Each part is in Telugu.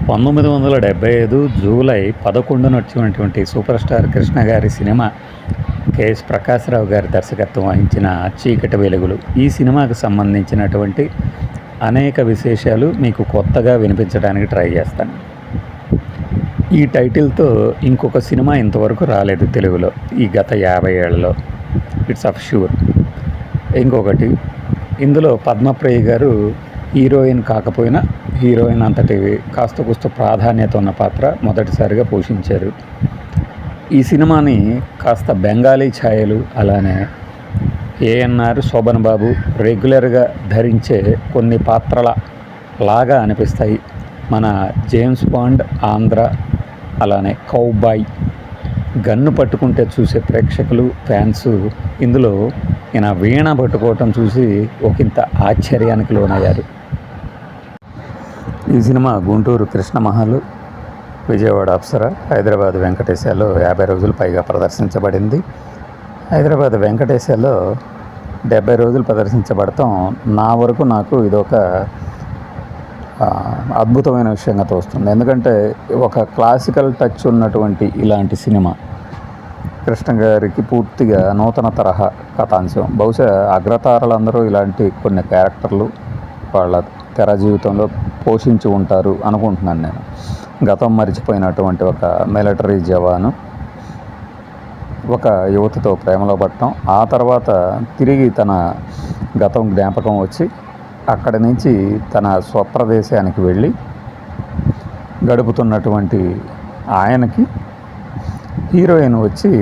1975 జూలై 11 వచ్చినటువంటి సూపర్ స్టార్ కృష్ణ గారి సినిమా కెఎస్ ప్రకాశ్రావు గారి దర్శకత్వం వహించిన చీకటి వెలుగులు. ఈ సినిమాకు సంబంధించినటువంటి అనేక విశేషాలు మీకు కొత్తగా వినిపించడానికి ట్రై చేస్తాను. ఈ టైటిల్తో ఇంకొక సినిమా ఇంతవరకు రాలేదు తెలుగులో ఈ గత 50 ఏళ్లలో. It's half sure. ఇంకొకటి, ఇందులో పద్మప్రియ గారు హీరోయిన్ కాకపోయినా హీరోయిన్ అంతటి కాస్త కూస్త ప్రాధాన్యత ఉన్న పాత్ర మొదటిసారిగా పోషించారు. ఈ సినిమాని కాస్త బెంగాలీ ఛాయలు, అలానే ఏఎన్ఆర్, శోభన్ బాబు రెగ్యులర్గా ధరించే కొన్ని పాత్రల లాగా అనిపిస్తాయి. మన జేమ్స్ బాండ్, ఆంధ్ర, అలానే కౌబాయ్, గన్ను పట్టుకుంటే చూసే ప్రేక్షకులు, ఫ్యాన్స్ ఇందులో ఈయన వీణ పట్టుకోవటం చూసి ఒకంత ఆశ్చర్యానికి లోనయ్యారు. ఈ సినిమా గుంటూరు కృష్ణమహల్, విజయవాడ అప్సర, హైదరాబాద్ వెంకటేశాలో 50 రోజులు పైగా ప్రదర్శించబడింది. హైదరాబాద్ వెంకటేశాలో 70 రోజులు ప్రదర్శించబడటం నా వరకు నాకు ఇదొక అద్భుతమైన విషయంగా తోస్తుంది. ఎందుకంటే ఒక క్లాసికల్ టచ్ ఉన్నటువంటి ఇలాంటి సినిమా కృష్ణ గారికి పూర్తిగా నూతన తరహా కథాంశం. బహుశా అగ్రతారలందరూ ఇలాంటి కొన్ని క్యారెక్టర్లు వాళ్ళ తెర జీవితంలో పోషించి ఉంటారు అనుకుంటున్నాను నేను. గతం మరిచిపోయినటువంటి ఒక మిలిటరీ జవాను ఒక యువతితో ప్రేమలో పడటం, ఆ తర్వాత తిరిగి తన గతం జ్ఞాపకం వచ్చి అక్కడి నుంచి తన స్వప్రదేశానికి వెళ్ళి గడుపుతున్నటువంటి ఆయనకి హీరోయిన్ వచ్చి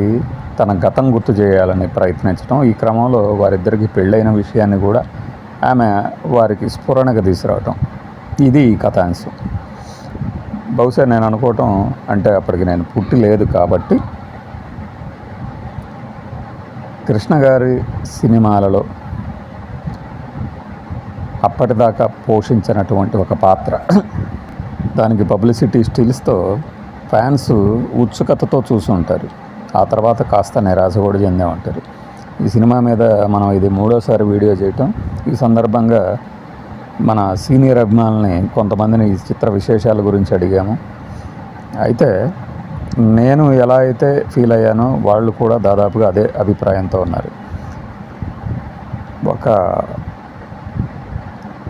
తన గతం గుర్తు చేయాలని ప్రయత్నించడం. ఈ క్రమంలో వారిద్దరికి పెళ్ళైన విషయాన్ని కూడా ఆమె వారికి స్ఫురణగా తీసుకురావటం. ఇది కథాంశం. బహుశా నేను అనుకోవటం, అంటే అప్పటికి నేను పుట్టి లేదు కాబట్టి, కృష్ణ గారి సినిమాలలో అప్పటిదాకా పోషించినటువంటి ఒక పాత్ర, దానికి పబ్లిసిటీ స్టిల్స్తో ఫ్యాన్స్ ఉత్సుకతతో చూసి ఉంటారు. ఆ తర్వాత కాస్త నిరాశ కూడా చెందే ఉంటారు. ఈ సినిమా మీద మనం ఇది 3వసారి వీడియో చేయటం. ఈ సందర్భంగా మన సీనియర్ అభిమానుల్ని కొంతమందిని ఈ చిత్ర విశేషాల గురించి అడిగాము. అయితే నేను ఎలా అయితే ఫీల్ అయ్యానో వాళ్ళు కూడా దాదాపుగా అదే అభిప్రాయంతో ఉన్నారు. ఒక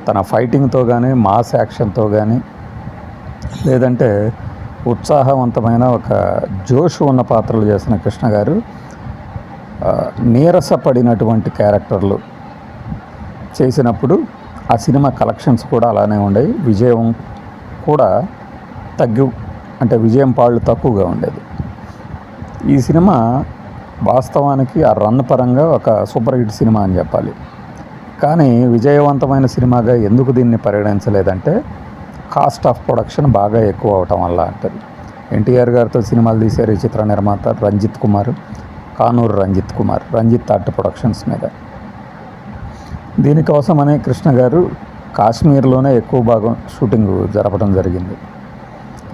తన ఫైటింగ్తో కానీ, మాస్ యాక్షన్తో కానీ, లేదంటే ఉత్సాహవంతమైన ఒక జోష్ ఉన్న పాత్రలు చేసిన కృష్ణ గారు నీరసపడినటువంటి క్యారెక్టర్లు చేసినప్పుడు ఆ సినిమా కలెక్షన్స్ కూడా అలానే ఉండేవి. విజయం కూడా విజయం పాళ్ళు తక్కువగా ఉండేది. ఈ సినిమా వాస్తవానికి ఆ రన్ పరంగా ఒక సూపర్ హిట్ సినిమా అని చెప్పాలి. కానీ విజయవంతమైన సినిమాగా ఎందుకు దీన్ని పరిగణించలేదంటే కాస్ట్ ఆఫ్ ప్రొడక్షన్ బాగా ఎక్కువ అవటం వల్ల అంటారు. ఎన్టీఆర్ గారితో సినిమాలు తీశారు ఈ చిత్ర నిర్మాత రంజిత్ కుమార్, కానూరు రంజిత్ ఆర్ట్ ప్రొడక్షన్స్ మీద. దీనికోసమనే కృష్ణ గారు కాశ్మీర్లోనే ఎక్కువ భాగం షూటింగ్ జరపడం జరిగింది.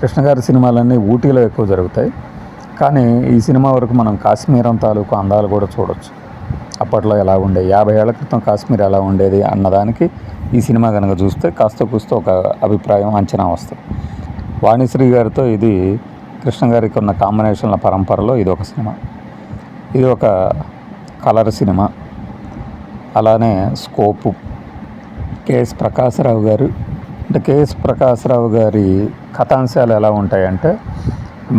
కృష్ణ గారి సినిమాలన్నీ ఊటీలో ఎక్కువ జరుగుతాయి, కానీ ఈ సినిమా వరకు మనం కాశ్మీరం తాలూకు అందాలు కూడా చూడవచ్చు. అప్పట్లో ఎలా ఉండేది, 50 ఏళ్ల క్రితం కాశ్మీర్ ఎలా ఉండేది అన్నదానికి ఈ సినిమా కనుక చూస్తే కాస్త కూస్త ఒక అభిప్రాయం, అంచనా వస్తుంది. వాణిశ్రీ గారితో ఇది కృష్ణ గారికి ఉన్న కాంబినేషన్ల పరంపరలో ఇది ఒక సినిమా. ఇది ఒక కలర్ సినిమా. అలానే స్కోపు. కెఎస్ ప్రకాశ్రావు గారి కథాంశాలు ఎలా ఉంటాయంటే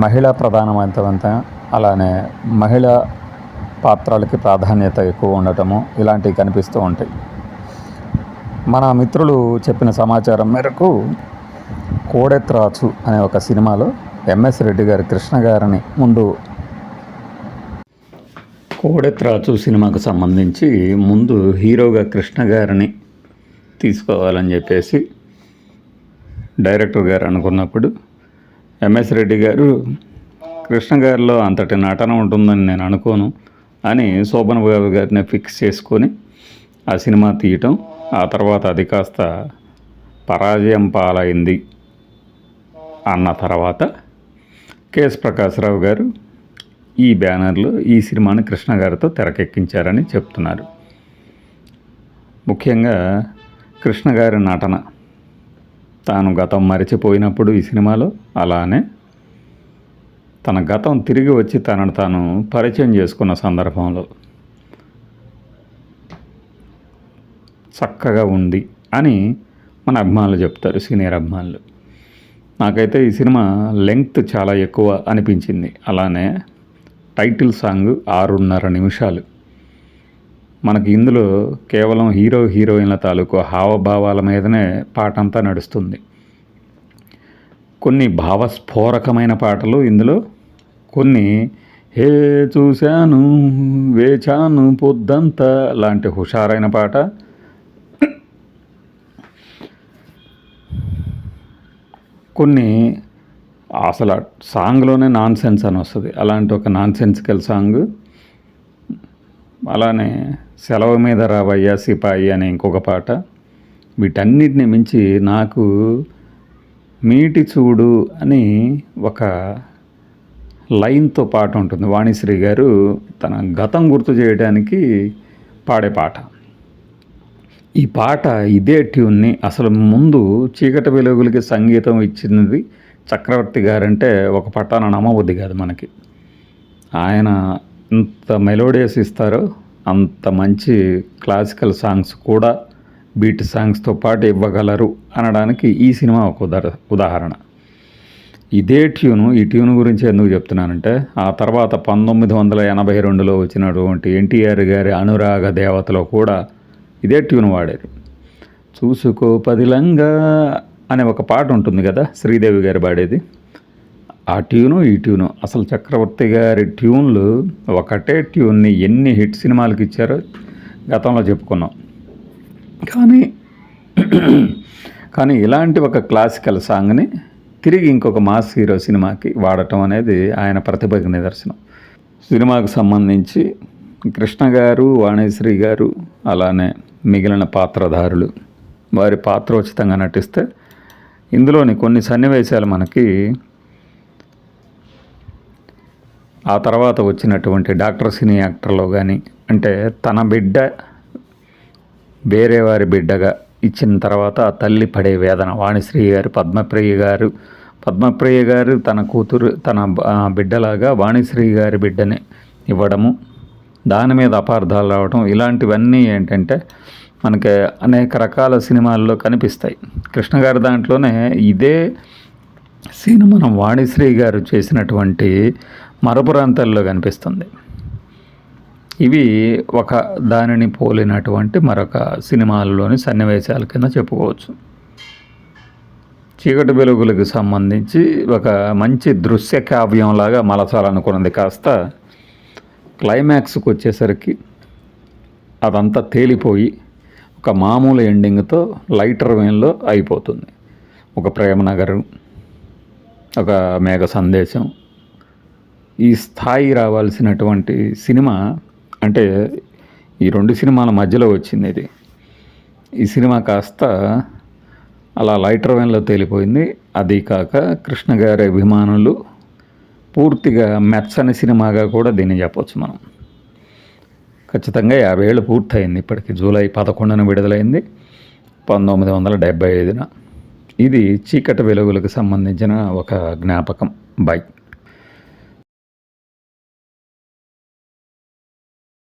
మహిళా ప్రధానవంతమైన, అలానే మహిళా పాత్రలకి ప్రాధాన్యత ఎక్కువ ఉండటము, ఇలాంటివి కనిపిస్తూ ఉంటాయి. మన మిత్రులు చెప్పిన సమాచారం మేరకు కోడెత్రాచు అనే ఒక సినిమాలో ఎంఎస్ రెడ్డి గారి కృష్ణ గారిని కోడెత్రాచు సినిమాకు సంబంధించి ముందు హీరోగా కృష్ణ గారిని తీసుకోవాలని చెప్పేసి డైరెక్టర్ గారు అనుకున్నప్పుడు ఎంఎస్ రెడ్డి గారు కృష్ణ గారిలో అంతటి నటన ఉంటుందని నేను అనుకోను అని శోభన్ బాబు గారిని ఫిక్స్ చేసుకొని ఆ సినిమా తీయటం. ఆ తర్వాత అది కాస్త పరాజయం పాలైంది అన్న తర్వాత కెఎస్ ప్రకాశ్రావు గారు ఈ బ్యానర్లో ఈ సినిమాని కృష్ణ గారితో తెరకెక్కించారని చెప్తున్నారు. ముఖ్యంగా కృష్ణ గారి నటన తాను గతం మరిచిపోయినప్పుడు ఈ సినిమాలో, అలానే తన గతం తిరిగి వచ్చి తనను తాను పరిచయం చేసుకున్న సందర్భంలో చక్కగా ఉంది అని మన అభిమానులు చెప్తారు, సీనియర్ అభిమానులు. నాకైతే ఈ సినిమా లెంగ్త్ చాలా ఎక్కువ అనిపించింది. అలానే టైటిల్ సాంగ్ 6:30 నిమిషాలు. మనకి ఇందులో కేవలం హీరో హీరోయిన్ల తాలూకు హావభావాల మీదనే పాట అంతా నడుస్తుంది. కొన్ని భావస్ఫోరకమైన పాటలు ఇందులో, కొన్ని హే చూశాను వేచాను పొద్దంతా లాంటి హుషారైన పాట, కొన్ని అసలు సాంగ్లోనే నాన్ సెన్స్ అని వస్తుంది, అలాంటి ఒక నాన్ సెన్సికల్ సాంగ్. అలానే సెలవు మీద రావయ్యా సిపాయి అనే ఇంకొక పాట. వీటన్నిటిని మించి నాకు మీటి చూడు అని ఒక లైన్తో పాట ఉంటుంది. వాణిశ్రీ గారు తన గతం గుర్తు చేయడానికి పాడే పాట. ఈ పాట ఇదే ట్యూన్ని అసలు ముందు చీకటి వెలుగులకి సంగీతం ఇచ్చినది చక్రవర్తి గారంటే ఒక పట్టాన నమ్మబుద్ధి కాదు మనకి. ఆయన ఎంత మెలోడియస్ ఇస్తారో అంత మంచి క్లాసికల్ సాంగ్స్ కూడా బీట్ సాంగ్స్తో పాటు ఇవ్వగలరు అనడానికి ఈ సినిమా ఒక ఉదాహరణ. ఇదే ట్యూను, ఈ ట్యూన్ గురించి ఎందుకు చెప్తున్నానంటే, ఆ తర్వాత 1982లో వచ్చినటువంటి ఎన్టీఆర్ గారి అనురాగ దేవతలో కూడా ఇదే ట్యూన్ వాడారు. చూసుకో పదిలంగా అనే ఒక పాట ఉంటుంది కదా, శ్రీదేవి గారు పాడేది. ఆ ట్యూను ఈ ట్యూను అసలు చక్రవర్తి గారి ట్యూన్లు ఒకటే ట్యూన్ని ఎన్ని హిట్ సినిమాలకు ఇచ్చారో గతంలో చెప్పుకున్నాం. కానీ ఇలాంటి ఒక క్లాసికల్ సాంగ్ని తిరిగి ఇంకొక మాస్ హీరో సినిమాకి వాడటం అనేది ఆయన ప్రతిభకు నిదర్శనం. సినిమాకు సంబంధించి కృష్ణ గారు, వాణిశ్రీ గారు, అలానే మిగిలిన పాత్రధారులు వారి పాత్రోచితంగా నటిస్తే ఇందులోని కొన్ని సన్నివేశాలు మనకి ఆ తర్వాత వచ్చినటువంటి డాక్టర్ సినీ యాక్టర్లో కానీ, అంటే తన బిడ్డ వేరే వారి బిడ్డగా ఇచ్చిన తర్వాత ఆ తల్లి పడే వేదన, వాణిశ్రీ గారు పద్మప్రియ గారు తన కూతురు తన బిడ్డలాగా వాణిశ్రీ గారి బిడ్డని ఇవ్వడము, దాని మీద అపార్థాలు రావడం, ఇలాంటివన్నీ ఏంటంటే మనకి అనేక రకాల సినిమాల్లో కనిపిస్తాయి. కృష్ణ గారి దాంట్లోనే ఇదే సీన్ మనం వాణిశ్రీ గారు చేసినటువంటి మరపురాంతాల్లో కనిపిస్తుంది. ఇవి ఒక దానిని పోలినటువంటి మరొక సినిమాల్లోని సన్నివేశాల కింద చెప్పుకోవచ్చు. చీకటి వెలుగులకు సంబంధించి ఒక మంచి దృశ్య కావ్యంలాగా మలచాలనుకున్నది కాస్త క్లైమాక్స్కి వచ్చేసరికి అదంతా తేలిపోయి ఒక మామూలు ఎండింగ్తో లైటర్ వేన్లో అయిపోతుంది. ఒక ప్రేమనగరం, ఒక మేఘ సందేశం, ఈ స్థాయి రావాల్సినటువంటి సినిమా అంటే ఈ రెండు సినిమాల మధ్యలో వచ్చింది ఇది. ఈ సినిమా కాస్త అలా లైటర్ వేన్లో తేలిపోయింది. అది కాక కృష్ణ గారి అభిమానులు పూర్తిగా మెచ్చని సినిమాగా కూడా దీన్ని చెప్పవచ్చు మనం. ఖచ్చితంగా 50 ఏళ్ళు పూర్తయింది ఇప్పటికి. జూలై 11న విడుదలైంది, 1975న. ఇది చీకటి వెలుగులకు సంబంధించిన ఒక జ్ఞాపకం. బై.